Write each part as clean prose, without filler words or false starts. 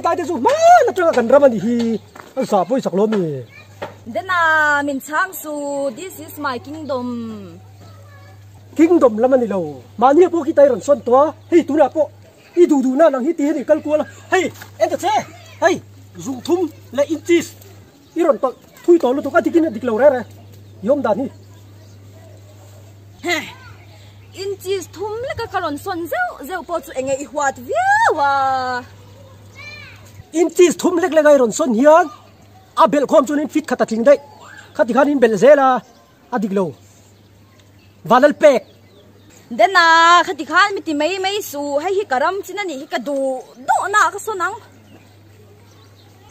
tai te su ma na tanga kan ramani hi sa poi saklo mi Dena min chang su this is my kingdom. Kingdom lamani lo mani po ki tai ron son to hei tu na po I du na nang hi ti ni kal ko la hei en ta che hei zu thum le inches I ron to thui to lu to ka tikin dik lo re yom da ni Inches thum le ka karon son zeu po chu enge I huat via wa inches thum lek le gai ron son hian a bel khom chunin fit khata thing dai khati khan in bel zela adik lo Vanlalpeki Dena khati khan mi ti mai su hai hi karam china ni hi ka du na ka sonang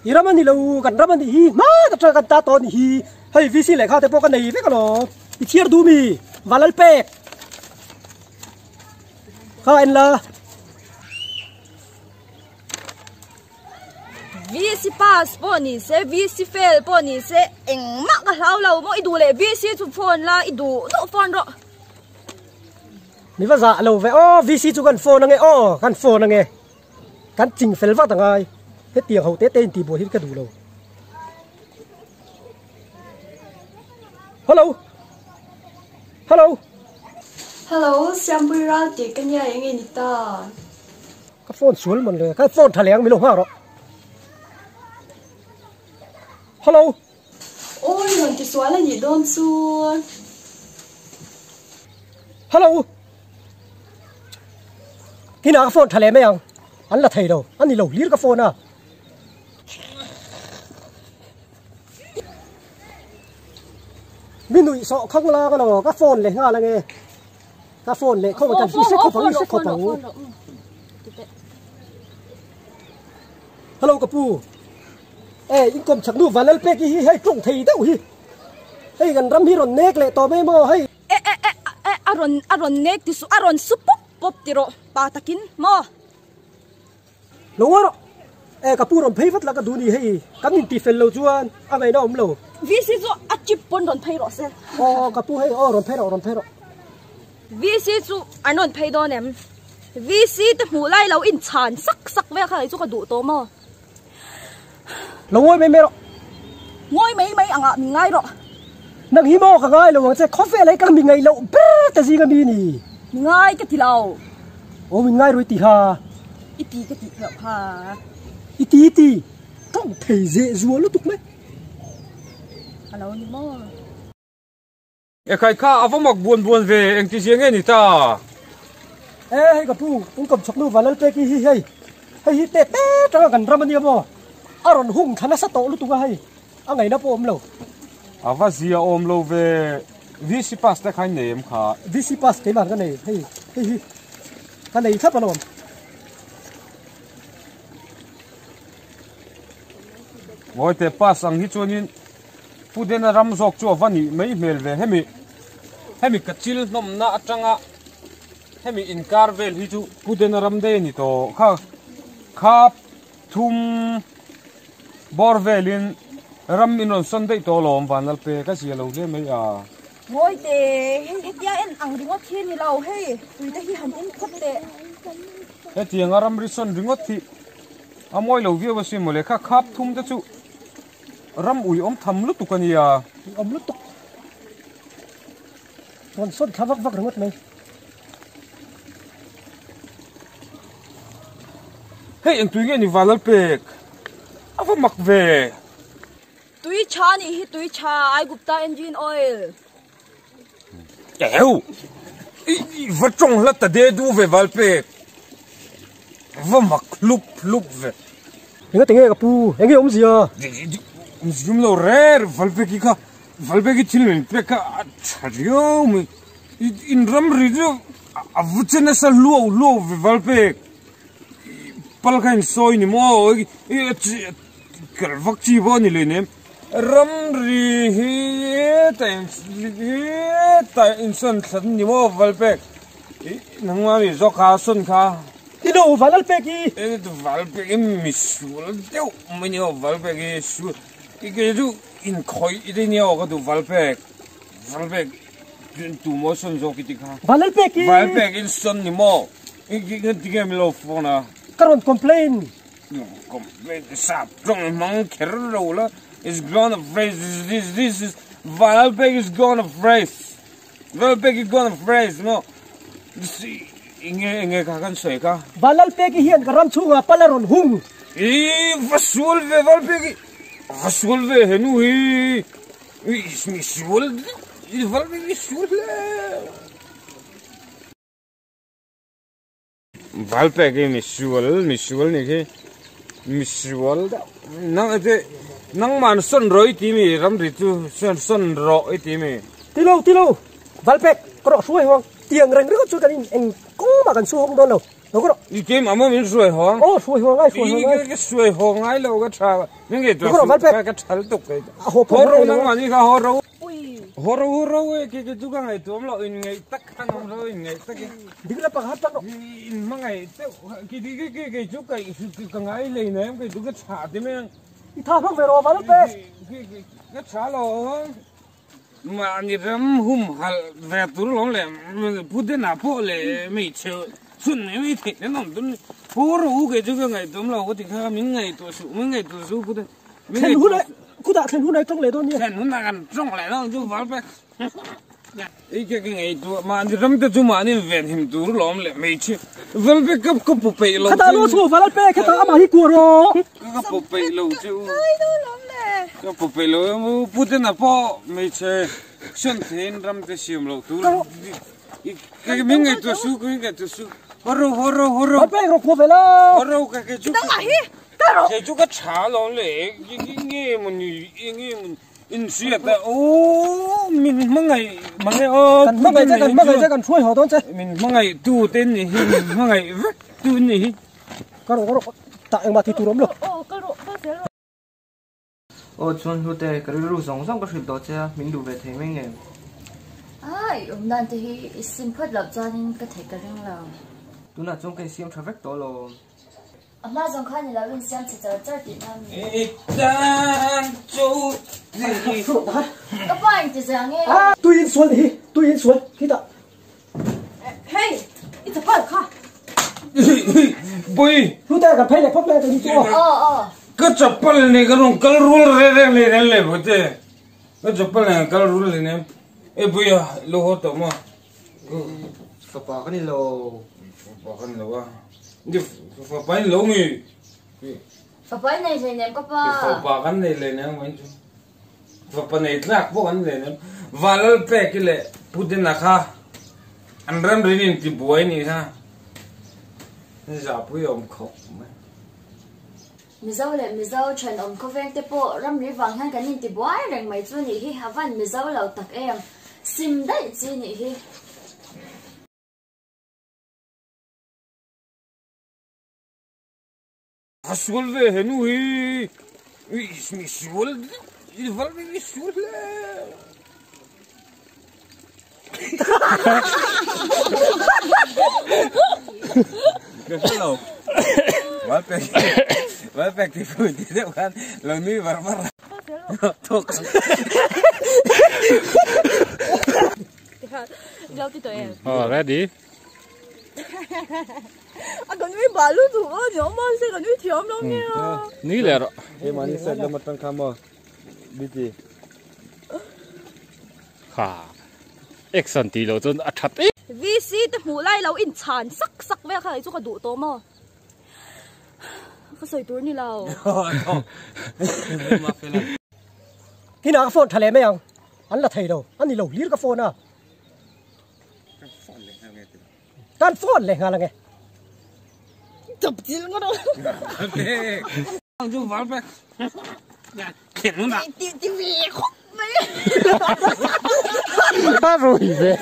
iramani lo kan ramani hi ma ta kan ta to ni hi hei vc le kha te po kan nei ve ka lo I thier du mi Vanlalpeki kha en la VC pass po ni se VC fail po ni se eng ma ka hlau mo I du le VC chu phone la I du no phone ro mi va za lo ve o vc chu kan phone nge o kan phone nge kan ching fel va tangai he tiang ho te ten ti bo hin ka du lo hello Hello, Siambira ti kanya yang ini ta. ka phone sul mon le ka phone thaleng mi lo ha ro hello Ôi, lần ti suala ni don su. hello kina ka phone thale me yang an la thei do ani lo lir ka phone a minui so khang la ka lo ka phone le nga la nge ka phone le không kan se ko phang hello kapu in kom chak nu Vanlalpeki hi hei tlong thei deuh hi hei kan ram hi ron nek le to me mo hei aron nek ti su aron su pop tiro pa takin mo lo ro kapu ron phei vat la ka du ni hei kam in ti fel lo chuan a ngai na om lo VC chu a chip pon don phei ro se kapu hei ron phei ro VC chu anon phei do nem VC te mu lai lo in chan sak ve kha chu ka du to mo lo ngoi me ro ngoi mai anga mi ngai ro nang hi mo ka ngai lo wang che coffee lai ka mi ngai lo pe ta ji ga mi ni ngai ka tilau o mi ngai roi ti ha iti ka ti lo ha iti tong thei je zuo lu tuk me alo ni mo khai kha avamak buon ve eng ti jeng ni ta hei kapu kom chak nu Vanlalpeki hi hei hi te tra kan ramani mo aron hung thana sa to lu tu ga hei angai na po om lo avazia om lo ve vc pass ta khai nem kha vc pass ke man ka nei hei ka nei thap anom ngoi te pass ang hi chuanin Pu Dena ram zok chu avani mai mel ve hemi kachil nom na atanga hemi inkar vel hi chu Pu Dena ram de ni to khap thum borvelin ram inon sunday to lom Vanlalpeki ka sia lo le mai a ngoi te hetia en ang ringot thi ni lo he tui te hi han in khot te he tiang aram rison ringot thi amoi lo vi wasim mole kha khap thum te chu ram ui om tham lu tukania om lu tuk ton sot khavak vak ringot mai hey en tui nge ni Vanlalpeki avamak ve tui cha ni hi tui cha ai gupta engine oil eu va trong la ta de du ve Vanlalpeki avamak lup ve nga tenge kapu enge om zia Zoom lo rare Vanlalpeki chilin peka chario mi in ram rijo avuchena sa luo ve Vanlalpeki palkain soi ni mo kalvak chi bo ni le nem ram ri hi ta insan thad ni mo Vanlalpeki nangwa mi zokha sun kha ino Vanlalpeki Vanlalpeki misul deu mani Vanlalpeki su Ikeju in khoi ideni o ka du Vanlalpeki tu mo son zo kitika Vanlalpeki in son ni mo ike mi lo phone karon complain Come, sap, don't monk, roller is gonna phrase. This is Vanlalpeki is gonna phrase. Vanlalpeki is gonna phrase. No, inge kakan soy ka. Vanlalpeki hian karam chungah palaron hung. Vasul ve Vanlalpeki. Vasul ve henu hi. Misual. Vanlalpeki misual. Vanlalpeki misual ni ke. Misual da. Nang man son roi ti mi ram ri tu son ro ti mi. Tilo. Vanlalpeki kro suai hong. Tiang reng reng chu kan eng kong ma kan su hong don lo. Nó có đi kiếm mà mình suy hoang. Ô suy hoang ai. Cái suy hoang ai lâu cái trà. Những cái đó cái trà tục cái. Hồ râu mà như cái hồ râu. Hồ râu cái chú cái ngày tuom lo in ngày tắc khăn không rồi in ngày tắc cái. Đi cái bạc hát tắc đó. In mà ngày cái chú cái ngày này nè cái chú cái trà thì mình. Thà không về rồi mà nó về. Cái trà lo. Mà anh em hal về tụi nó lại Pu Dena po lại mấy chơi. Xuân này mới thịt nó nằm tuần phố rú cái chỗ ngày tuần lâu có thể khai những ngày tuổi số Pu Dena thành hút đấy cú đã thành hút này trong lệ thôi nhỉ thành hút là gần trong lại nó chú vào bé cái ngày tuổi mà anh rắm tới chú mà anh về hình tuổi lắm lại mấy chứ vào bé cấp bộ bể lâu khát nó số vào bé khát nó mà hi cua rồi cấp bộ bể lâu chứ cấp bộ bể lâu Pu Dena po mấy chứ xuân thế rắm tới xiêm lâu tuổi cái miếng ngày tuổi số cái ngày tuổi số horo bé rồi cua về là horo cái chú cái chú cái chả lon lệ nghe mình in xuyệt đấy ô mình mang ngày chắc cần xuôi họ thôi chứ mình mang ngày tu tên này mang ngày vắt tu này cái rồi tại mà thì tu lắm được Chun hút cái rượu sống cái sự đó chứ mình đủ về thấy mấy ngày ai đàn thì simple lập ra nên cái thể cái răng là tu là trong cái xiêm traffic đó rồi mà trong khai này là bên xem chỉ chờ chơi thì nam các bạn chỉ giờ nghe tôi in xuống khi ta Hey, it's a bad car. Boy, lúc ta gặp phải này phốt lên thì đi chỗ cái chapel này cái rong cái rule lên vậy thế cái chapel này cái rule này boy lo hot mà phải bảo cái này lo đi phải phải lo người phải này thì nem các phải bảo cái này lên em vậy chứ phải này lạc bộ cái này em Vanlalpeki le Pu Dena kha anh ram renin ti boy ni ha giờ bây giờ khóc mi dâu chuyện ông có ven tế bộ ram lý vàng hàng cái nhìn thì bói rằng mấy chú nhỉ hi hà văn mi dâu lẩu tặc em sim đấy chi nhỉ hi Asul ve henu hi misual ival misual Hello. Vanlalpeki Pu Dena kan launi barbar. Tok. Giao cái tụi em. Ready. Còn nuôi bà luôn tụi ơi, nhỏ mà sẽ còn nuôi thiếu lắm nha. Ní lẹ rồi. Cái mà ní sẽ làm một tăng cam đi gì? Ha. Action tí lo chun a that e. VC te hmu lai lo in chan sak ve kha chu ka du to ma. Ka soi tur ni lao. Mafela. khi nào cái phone thằng mấy ông anh là thầy đâu anh đi lẩu liếc cái phone à cái phone này là nghe Chụp chi nó đâu. Ông chú Vanlalpeki. Dạ, khiển nó nào. Ti về khóc mày. Ta rồi về.